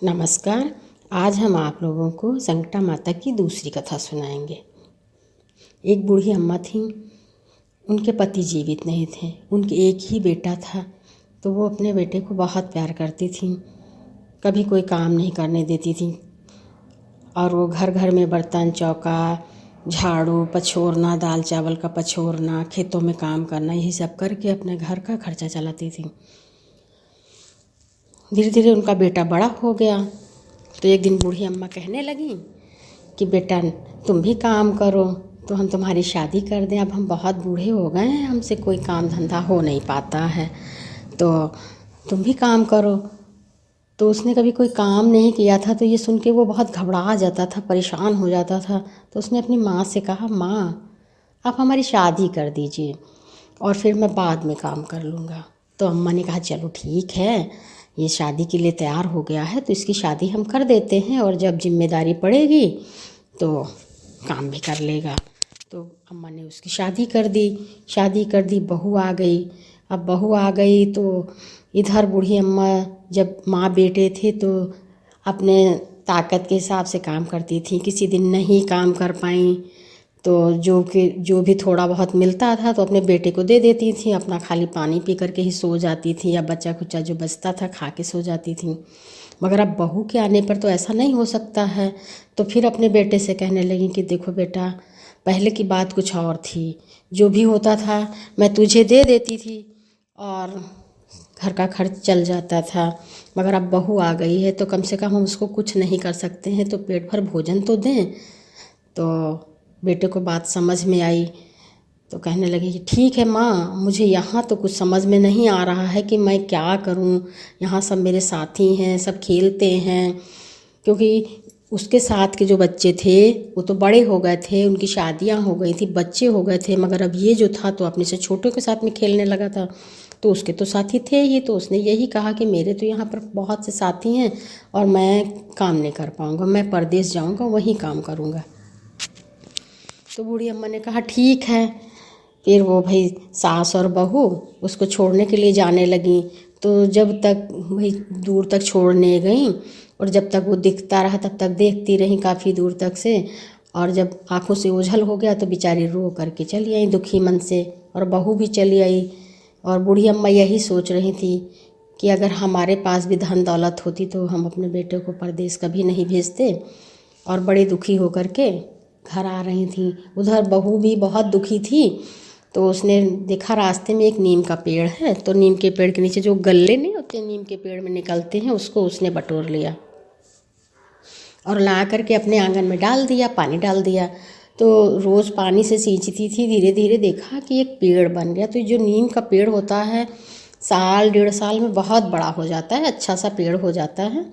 नमस्कार। आज हम आप लोगों को संकटा माता की दूसरी कथा सुनाएंगे। एक बूढ़ी अम्मा थी। उनके पति जीवित नहीं थे। उनके एक ही बेटा था, तो वो अपने बेटे को बहुत प्यार करती थी। कभी कोई काम नहीं करने देती थी और वो घर घर में बर्तन चौका, झाड़ू पछोरना, दाल चावल का पछोरना, खेतों में काम करना, यही सब करके अपने घर का खर्चा चलाती थी। धीरे धीरे उनका बेटा बड़ा हो गया, तो एक दिन बूढ़ी अम्मा कहने लगी कि बेटा तुम भी काम करो, तो हम तुम्हारी शादी कर दें। अब हम बहुत बूढ़े हो गए हैं, हमसे कोई काम धंधा हो नहीं पाता है, तो तुम भी काम करो। तो उसने कभी कोई काम नहीं किया था, तो ये सुन के वो बहुत घबरा जाता था, परेशान हो जाता था। तो उसने अपनी माँ से कहा, माँ आप हमारी शादी कर दीजिए और फिर मैं बाद में काम कर लूँगा। तो अम्मा ने कहा चलो ठीक है, ये शादी के लिए तैयार हो गया है तो इसकी शादी हम कर देते हैं, और जब जिम्मेदारी पड़ेगी तो काम भी कर लेगा। तो अम्मा ने उसकी शादी कर दी। बहू आ गई। अब बहू आ गई तो इधर बूढ़ी अम्मा जब माँ बेटे थे तो अपने ताकत के हिसाब से काम करती थी। किसी दिन नहीं काम कर पाई तो जो भी थोड़ा बहुत मिलता था तो अपने बेटे को दे देती थी, अपना खाली पानी पी करके ही सो जाती थी, या बच्चा कुच्चा जो बचता था खा के सो जाती थी। मगर अब बहू के आने पर तो ऐसा नहीं हो सकता है। तो फिर अपने बेटे से कहने लगी कि देखो बेटा, पहले की बात कुछ और थी, जो भी होता था मैं तुझे दे देती थी और घर का खर्च चल जाता था। मगर अब बहू आ गई है तो कम से कम हम उसको कुछ नहीं कर सकते हैं, तो पेट भर भोजन तो दें। तो बेटे को बात समझ में आई, तो कहने लगी कि ठीक है माँ, मुझे यहाँ तो कुछ समझ में नहीं आ रहा है कि मैं क्या करूँ। यहाँ सब मेरे साथी हैं, सब खेलते हैं, क्योंकि उसके साथ के जो बच्चे थे वो तो बड़े हो गए थे, उनकी शादियाँ हो गई थी, बच्चे हो गए थे, मगर अब ये जो था तो अपने से छोटों के साथ में खेलने लगा था। तो उसके तो साथी थे ही, तो उसने यही कहा कि मेरे तो यहाँ पर बहुत से साथी हैं और मैं काम नहीं कर पाऊँगा, मैं परदेश जाऊँगा, वहीं काम करूँगा। तो बूढ़ी अम्मा ने कहा ठीक है। फिर वो भाई सास और बहू उसको छोड़ने के लिए जाने लगी। तो जब तक भाई दूर तक छोड़ने गई और जब तक वो दिखता रहा तब तक देखती रही काफ़ी दूर तक से, और जब आंखों से ओझल हो गया तो बेचारी रो करके चली आई दुखी मन से, और बहू भी चली आई। और बूढ़ी अम्मा यही सोच रही थी कि अगर हमारे पास भी धन दौलत होती तो हम अपने बेटे को परदेश कभी नहीं भेजते, और बड़े दुखी होकर के घर आ रही थी। उधर बहू भी बहुत दुखी थी। तो उसने देखा रास्ते में एक नीम का पेड़ है, तो नीम के पेड़ के नीचे जो गल्ले नहीं होते नीम के पेड़ में निकलते हैं, उसको उसने बटोर लिया और ला करके अपने आंगन में डाल दिया, पानी डाल दिया। तो रोज़ पानी से सींचती थी। धीरे धीरे देखा कि एक पेड़ बन गया। तो जो नीम का पेड़ होता है साल डेढ़ साल में बहुत बड़ा हो जाता है, अच्छा सा पेड़ हो जाता है।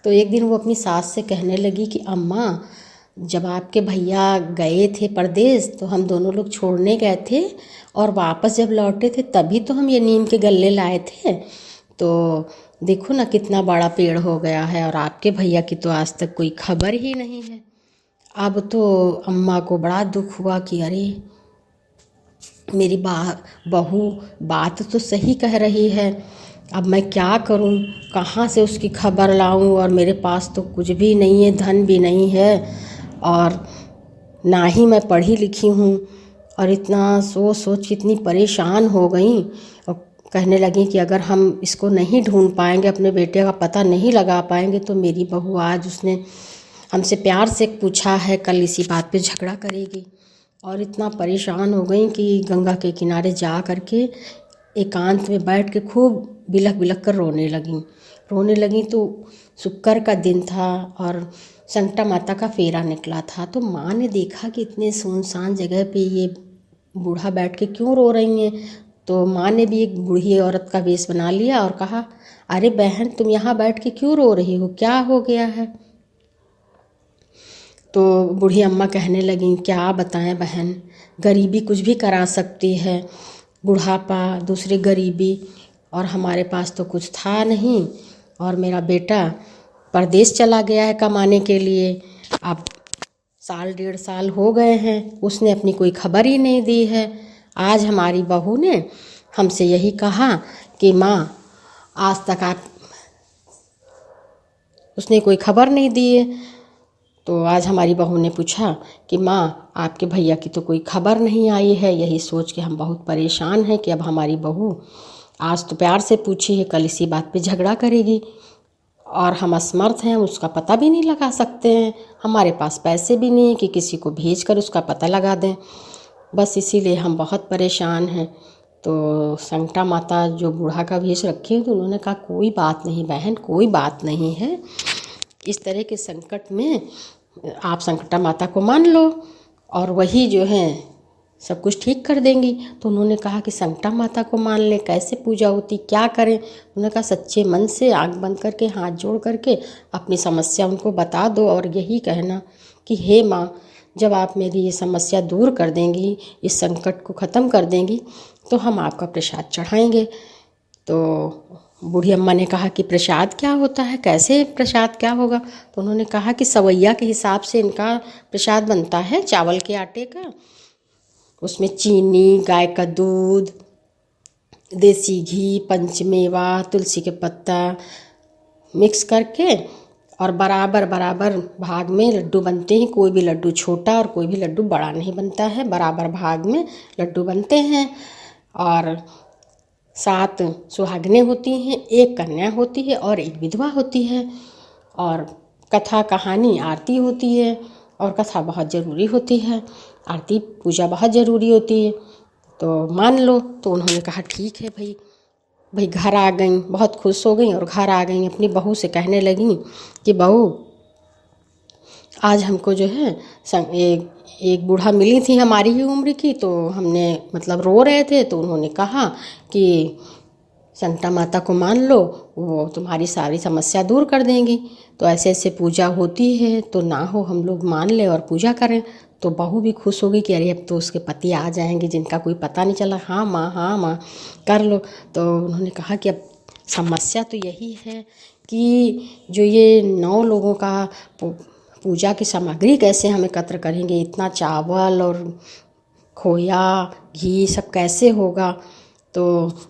तो एक दिन वो अपनी सास से कहने लगी कि अम्मा, जब आपके भैया गए थे परदेश तो हम दोनों लोग छोड़ने गए थे, और वापस जब लौटे थे तभी तो हम ये नीम के गल्ले लाए थे। तो देखो ना कितना बड़ा पेड़ हो गया है, और आपके भैया की तो आज तक कोई खबर ही नहीं है। अब तो अम्मा को बड़ा दुख हुआ कि अरे मेरी बहू बात तो सही कह रही है, अब मैं क्या करूं, कहाँ से उसकी खबर लाऊं, और मेरे पास तो कुछ भी नहीं है, धन भी नहीं है, और ना ही मैं पढ़ी लिखी हूँ। और इतना सोच सोच इतनी परेशान हो गई, और कहने लगी कि अगर हम इसको नहीं ढूंढ पाएंगे, अपने बेटे का पता नहीं लगा पाएंगे, तो मेरी बहू आज उसने हमसे प्यार से पूछा है, कल इसी बात पे झगड़ा करेगी। और इतना परेशान हो गई कि गंगा के किनारे जा करके एकांत में बैठ के खूब बिलख बिलख कर रोने लगी। तो शुक्र का दिन था और संकटा माता का फेरा निकला था। तो माँ ने देखा कि इतने सुनसान जगह पे ये बूढ़ा बैठ के क्यों रो रही हैं। तो माँ ने भी एक बूढ़ी औरत का वेश बना लिया और कहा, अरे बहन तुम यहाँ बैठ के क्यों रो रही हो, क्या हो गया है। तो बूढ़ी अम्मा कहने लगी, क्या बताएं बहन, गरीबी कुछ भी करा सकती है, बुढ़ापा दूसरी गरीबी, और हमारे पास तो कुछ था नहीं, और मेरा बेटा परदेश चला गया है कमाने के लिए। अब साल डेढ़ साल हो गए हैं, उसने अपनी कोई खबर ही नहीं दी है। आज हमारी बहू ने हमसे यही कहा कि माँ आज तक आप उसने कोई खबर नहीं दी है। तो आज हमारी बहू ने पूछा कि माँ आपके भैया की तो कोई खबर नहीं आई है। यही सोच के हम बहुत परेशान हैं कि अब हमारी बहू आज तो प्यार से पूछी है, कल इसी बात पे झगड़ा करेगी और हम असमर्थ हैं, उसका पता भी नहीं लगा सकते हैं। हमारे पास पैसे भी नहीं है कि किसी को भेज कर उसका पता लगा दें। बस इसीलिए हम बहुत परेशान हैं। तो संकटा माता जो बूढ़ा का भेष रखी है, तो उन्होंने कहा कोई बात नहीं बहन, कोई बात नहीं है। इस तरह के संकट में आप संकटा माता को मान लो और वही जो है सब कुछ ठीक कर देंगी। तो उन्होंने कहा कि संकटा माता को मान ले, कैसे पूजा होती, क्या करें। उन्होंने कहा सच्चे मन से आंख बंद करके हाथ जोड़ करके अपनी समस्या उनको बता दो और यही कहना कि हे माँ, जब आप मेरी ये समस्या दूर कर देंगी, इस संकट को ख़त्म कर देंगी, तो हम आपका प्रसाद चढ़ाएंगे। तो बूढ़ी अम्मा ने कहा कि प्रसाद क्या होता है, कैसे प्रसाद क्या होगा। तो उन्होंने कहा कि सवैया के हिसाब से इनका प्रसाद बनता है, चावल के आटे का। उसमें चीनी, गाय का दूध, देसी घी, पंचमेवा, तुलसी के पत्ता मिक्स करके और बराबर बराबर भाग में लड्डू बनते हैं। कोई भी लड्डू छोटा और कोई भी लड्डू बड़ा नहीं बनता है, बराबर भाग में लड्डू बनते हैं। और 7 सुहागिनें होती हैं, 1 कन्या होती है और 1 विधवा होती है। और कथा कहानी आरती होती है और कथा बहुत ज़रूरी होती है, आरती पूजा बहुत ज़रूरी होती है। तो मान लो। तो उन्होंने कहा ठीक है भाई घर आ गई, बहुत खुश हो गई और घर आ गई। अपनी बहू से कहने लगी कि बहू आज हमको जो है एक बूढ़ा मिली थी हमारी ही उम्र की, तो हमने मतलब रो रहे थे। तो उन्होंने कहा कि संकटा माता को मान लो, वो तुम्हारी सारी समस्या दूर कर देंगी। तो ऐसे ऐसे पूजा होती है, तो ना हो हम लोग मान ले और पूजा करें। तो बहू भी खुश हो गई कि अरे अब तो उसके पति आ जाएंगे जिनका कोई पता नहीं चला। हाँ माँ कर लो। तो उन्होंने कहा कि अब समस्या तो यही है कि जो ये 9 लोगों का पूजा की सामग्री कैसे हम एकत्र करेंगे, इतना चावल और खोया घी सब कैसे होगा। तो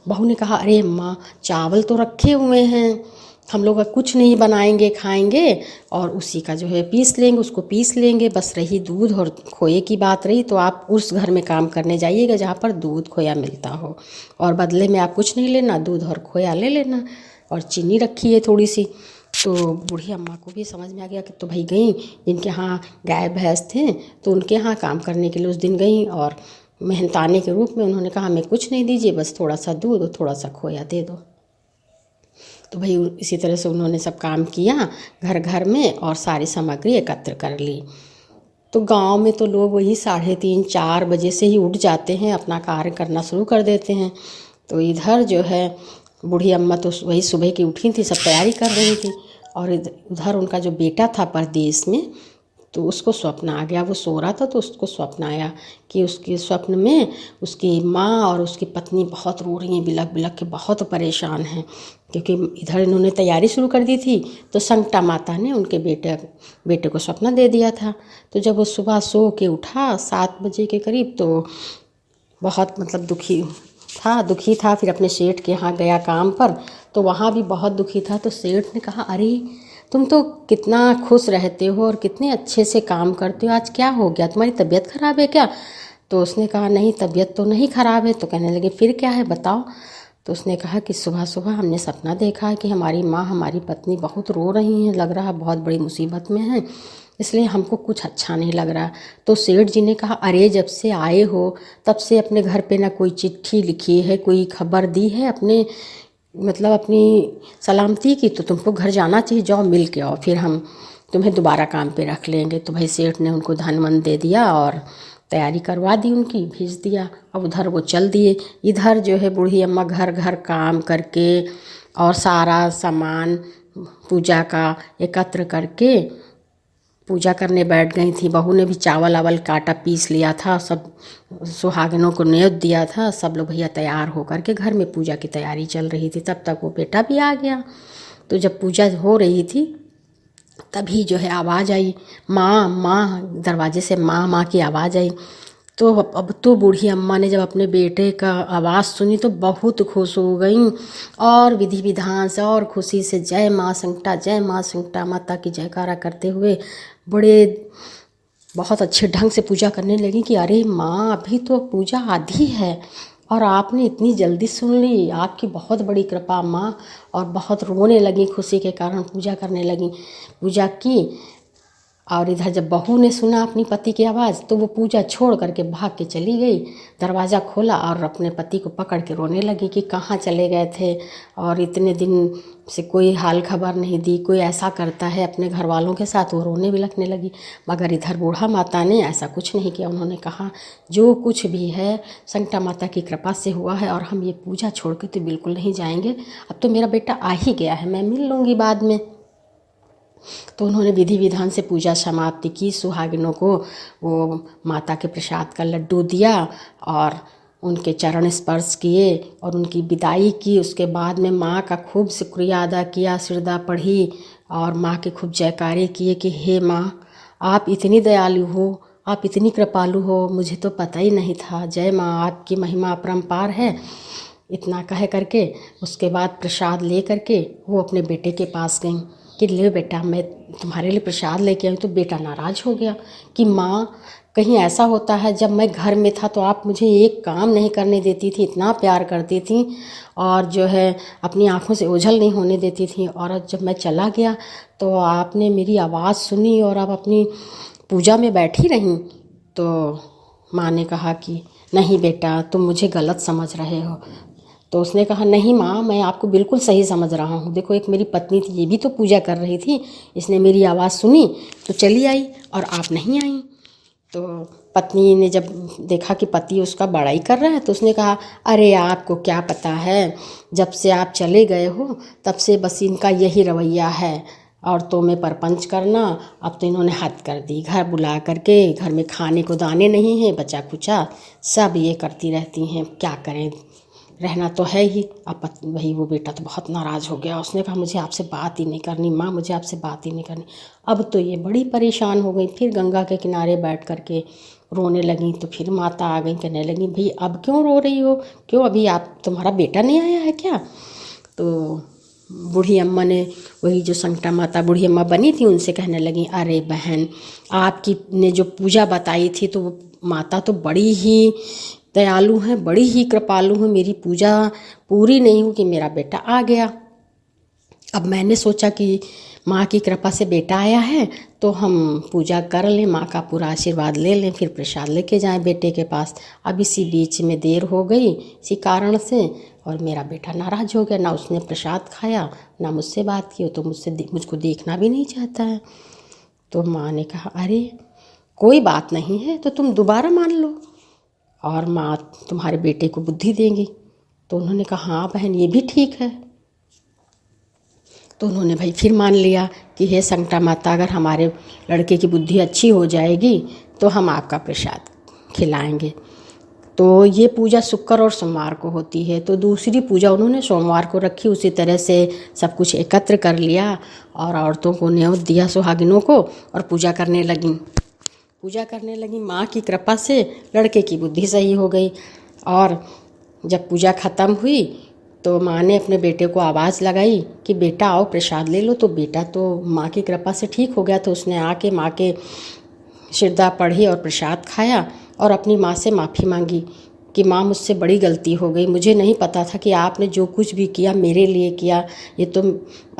बहू ने कहा अरे माँ चावल तो रखे हुए हैं, हम लोग कुछ नहीं बनाएंगे खाएंगे और उसी का जो है पीस लेंगे, उसको पीस लेंगे। बस रही दूध और खोए की बात रही, तो आप उस घर में काम करने जाइएगा जहाँ पर दूध खोया मिलता हो, और बदले में आप कुछ नहीं लेना, दूध और खोया ले लेना और चीनी रखी है थोड़ी सी। तो बूढ़ी अम्मा को भी समझ में आ गया कि तो भाई गई जिनके यहाँ गाय भैंस थे, तो उनके यहाँ काम करने के लिए उस दिन गई और मेहनताने के रूप में उन्होंने कहा हमें कुछ नहीं दीजिए, बस थोड़ा सा दूध और थोड़ा सा खोया दे दो। तो भाई इसी तरह से उन्होंने सब काम किया घर घर में और सारी सामग्री एकत्र कर ली। तो गांव में तो लोग वही 3:30-4 बजे से ही उठ जाते हैं, अपना कार्य करना शुरू कर देते हैं। तो इधर जो है बूढ़ी अम्मा तो वही सुबह की उठी थी, सब तैयारी कर रही थी। और उधर उनका जो बेटा था परदेश में, तो उसको स्वप्न आ गया। वो सो रहा था तो उसको स्वप्न आया कि उसके स्वप्न में उसकी माँ और उसकी पत्नी बहुत रो रही हैं, बिलख बिलख के बहुत परेशान हैं, क्योंकि इधर इन्होंने तैयारी शुरू कर दी थी। तो संकटा माता ने उनके बेटे को सपना दे दिया था। तो जब वो सुबह सो के उठा 7 बजे के करीब, तो बहुत मतलब दुखी था। फिर अपने सेठ के यहाँ गया काम पर, तो वहाँ भी बहुत दुखी था। तो सेठ ने कहा अरे तुम तो कितना खुश रहते हो और कितने अच्छे से काम करते हो, आज क्या हो गया, तुम्हारी तबीयत ख़राब है क्या। तो उसने कहा नहीं तबीयत तो नहीं ख़राब है। तो कहने लगे फिर क्या है बताओ। तो उसने कहा कि सुबह सुबह हमने सपना देखा है कि हमारी माँ हमारी पत्नी बहुत रो रही हैं, लग रहा बहुत बड़ी मुसीबत में हैं, इसलिए हमको कुछ अच्छा नहीं लग रहा। तो सेठ जी ने कहा अरे जब से आए हो तब से अपने घर पे ना कोई चिट्ठी लिखी है, कोई खबर दी है अपने मतलब अपनी सलामती की, तो तुमको घर जाना चाहिए, जाओ मिल के आओ, फिर हम तुम्हें दोबारा काम पे रख लेंगे। तो भाई सेठ ने उनको धन वन दे दिया और तैयारी करवा दी उनकी, भेज दिया। अब उधर वो चल दिए। इधर जो है बूढ़ी अम्मा घर घर काम करके और सारा सामान पूजा का एकत्र करके पूजा करने बैठ गई थी। बहू ने भी चावल आवल काटा पीस लिया था, सब सुहागिनों को न्योत दिया था। सब लोग भैया तैयार होकर के घर में पूजा की तैयारी चल रही थी। तब तक वो बेटा भी आ गया। तो जब पूजा हो रही थी तभी जो है आवाज़ आई, माँ माँ, दरवाजे से माँ माँ की आवाज़ आई। तो अब तो बूढ़ी अम्मा ने जब अपने बेटे का आवाज़ सुनी तो बहुत खुश हो गई और विधि विधान से और खुशी से जय माँ संकटा माता की जयकारा करते हुए बड़े बहुत अच्छे ढंग से पूजा करने लगी कि अरे माँ अभी तो पूजा आधी है और आपने इतनी जल्दी सुन ली, आपकी बहुत बड़ी कृपा माँ। और बहुत रोने लगी खुशी के कारण, पूजा करने लगी। पूजा की और इधर जब बहू ने सुना अपनी पति की आवाज़ तो वो पूजा छोड़ करके भाग के चली गई। दरवाज़ा खोला और अपने पति को पकड़ के रोने लगी कि कहाँ चले गए थे और इतने दिन से कोई हाल खबर नहीं दी, कोई ऐसा करता है अपने घर वालों के साथ। वो रोने भी लगने लगी। मगर इधर बूढ़ा माता ने ऐसा कुछ नहीं किया। उन्होंने कहा जो कुछ भी है संकटा माता की कृपा से हुआ है और हम ये पूजा छोड़ के तो बिल्कुल नहीं जाएंगे। अब तो मेरा बेटा आ ही गया है, मैं मिल लूँगी बाद में। तो उन्होंने विधि विधान से पूजा समाप्ति की। सुहागिनों को वो माता के प्रसाद का लड्डू दिया और उनके चरण स्पर्श किए और उनकी विदाई की। उसके बाद में माँ का खूब शुक्रिया अदा किया, सिरदा पढ़ी और माँ के खूब जयकारे किए कि हे माँ, आप इतनी दयालु हो, आप इतनी कृपालु हो, मुझे तो पता ही नहीं था। जय माँ, आपकी महिमा अपरंपार है। इतना कह करके उसके बाद प्रसाद ले करके वो अपने बेटे के पास गई कि ले बेटा, मैं तुम्हारे लिए प्रसाद लेके आई। तो बेटा नाराज़ हो गया कि माँ, कहीं ऐसा होता है जब मैं घर में था तो आप मुझे एक काम नहीं करने देती थी, इतना प्यार करती थी और जो है अपनी आँखों से ओझल नहीं होने देती थी, और जब मैं चला गया तो आपने मेरी आवाज़ सुनी और आप अपनी पूजा में बैठी रहीं। तो माँ ने कहा कि नहीं बेटा, तुम मुझे गलत समझ रहे हो। तो उसने कहा नहीं माँ, मैं आपको बिल्कुल सही समझ रहा हूँ। देखो, एक मेरी पत्नी थी, ये भी तो पूजा कर रही थी, इसने मेरी आवाज़ सुनी तो चली आई और आप नहीं आई। तो पत्नी ने जब देखा कि पति उसका बड़ाई कर रहा है तो उसने कहा अरे आपको क्या पता है, जब से आप चले गए हो तब से बस इनका यही रवैया है, औरतों में परपंच करना। अब तो इन्होंने हद कर दी, घर बुला करके घर में खाने को दाने नहीं हैं, बचा खुचा सब ये करती रहती हैं। क्या करें, रहना तो है ही। अब वही वो बेटा तो बहुत नाराज़ हो गया। उसने कहा मुझे आपसे बात ही नहीं करनी माँ, मुझे आपसे बात ही नहीं करनी। अब तो ये बड़ी परेशान हो गई। फिर गंगा के किनारे बैठ करके रोने लगी। तो फिर माता आ गई, कहने लगी भाई अब क्यों रो रही हो, क्यों अभी आप तुम्हारा बेटा नहीं आया है क्या? तो बूढ़ी अम्मा ने, वही जो संकटा माता बूढ़ी अम्मा बनी थी, उनसे कहने लगी अरे बहन, आपकी ने जो पूजा बताई थी तो वो माता तो बड़ी ही दयालु हैं, बड़ी ही कृपालु हैं। मेरी पूजा पूरी नहीं हुई कि मेरा बेटा आ गया। अब मैंने सोचा कि माँ की कृपा से बेटा आया है तो हम पूजा कर लें, माँ का पूरा आशीर्वाद ले लें, फिर प्रसाद लेके जाएं बेटे के पास। अब इसी बीच में देर हो गई इसी कारण से और मेरा बेटा नाराज़ हो गया। ना उसने प्रसाद खाया, ना मुझसे बात की, तो मुझको देखना भी नहीं चाहता है। तो माँ ने कहा अरे कोई बात नहीं है, तो तुम दोबारा मान लो और माँ तुम्हारे बेटे को बुद्धि देंगी। तो उन्होंने कहा हाँ बहन, ये भी ठीक है। तो उन्होंने भाई फिर मान लिया कि हे संकटा माता, अगर हमारे लड़के की बुद्धि अच्छी हो जाएगी तो हम आपका प्रसाद खिलाएंगे। तो ये पूजा शुक्र और सोमवार को होती है। तो दूसरी पूजा उन्होंने सोमवार को रखी। उसी तरह से सब कुछ एकत्र कर लिया और औरतों को न्योत दिया, सुहागिनों को, और पूजा करने लगी। माँ की कृपा से लड़के की बुद्धि सही हो गई। और जब पूजा ख़त्म हुई तो माँ ने अपने बेटे को आवाज़ लगाई कि बेटा आओ प्रसाद ले लो। तो बेटा तो माँ की कृपा से ठीक हो गया। तो उसने आके माँ के सिरदा पढ़ी और प्रसाद खाया और अपनी माँ से माफ़ी मांगी कि माँ मुझसे बड़ी गलती हो गई, मुझे नहीं पता था कि आपने जो कुछ भी किया मेरे लिए किया। ये तो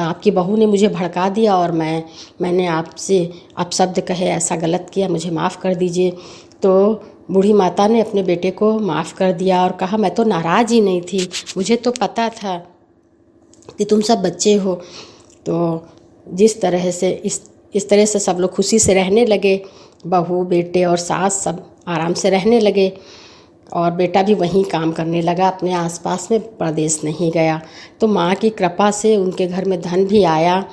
आपकी बहू ने मुझे भड़का दिया और मैंने आपसे अपशब्द कहे, ऐसा गलत किया, मुझे माफ़ कर दीजिए। तो बूढ़ी माता ने अपने बेटे को माफ़ कर दिया और कहा मैं तो नाराज़ ही नहीं थी, मुझे तो पता था कि तुम सब बच्चे हो। तो जिस तरह से इस तरह से सब लोग खुशी से रहने लगे। बहू, बेटे और सास सब आराम से रहने लगे और बेटा भी वहीं काम करने लगा, अपने आसपास में प्रदेश नहीं गया। तो माँ की कृपा से उनके घर में धन भी आया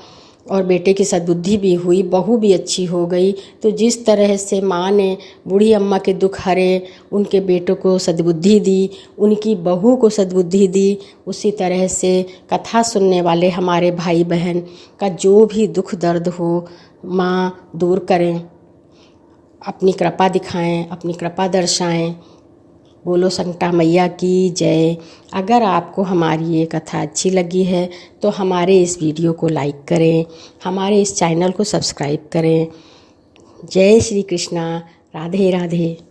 और बेटे की सद्बुद्धि भी हुई, बहू भी अच्छी हो गई। तो जिस तरह से माँ ने बूढ़ी अम्मा के दुख हरे, उनके बेटों को सद्बुद्धि दी, उनकी बहू को सद्बुद्धि दी, उसी तरह से कथा सुनने वाले हमारे भाई बहन का जो भी दुख दर्द हो माँ दूर करें। अपनी कृपा दिखाएं, अपनी कृपा दर्शाएं। बोलो संकटा मैया की जय। अगर आपको हमारी ये कथा अच्छी लगी है तो हमारे इस वीडियो को लाइक करें, हमारे इस चैनल को सब्सक्राइब करें। जय श्री कृष्णा। राधे राधे।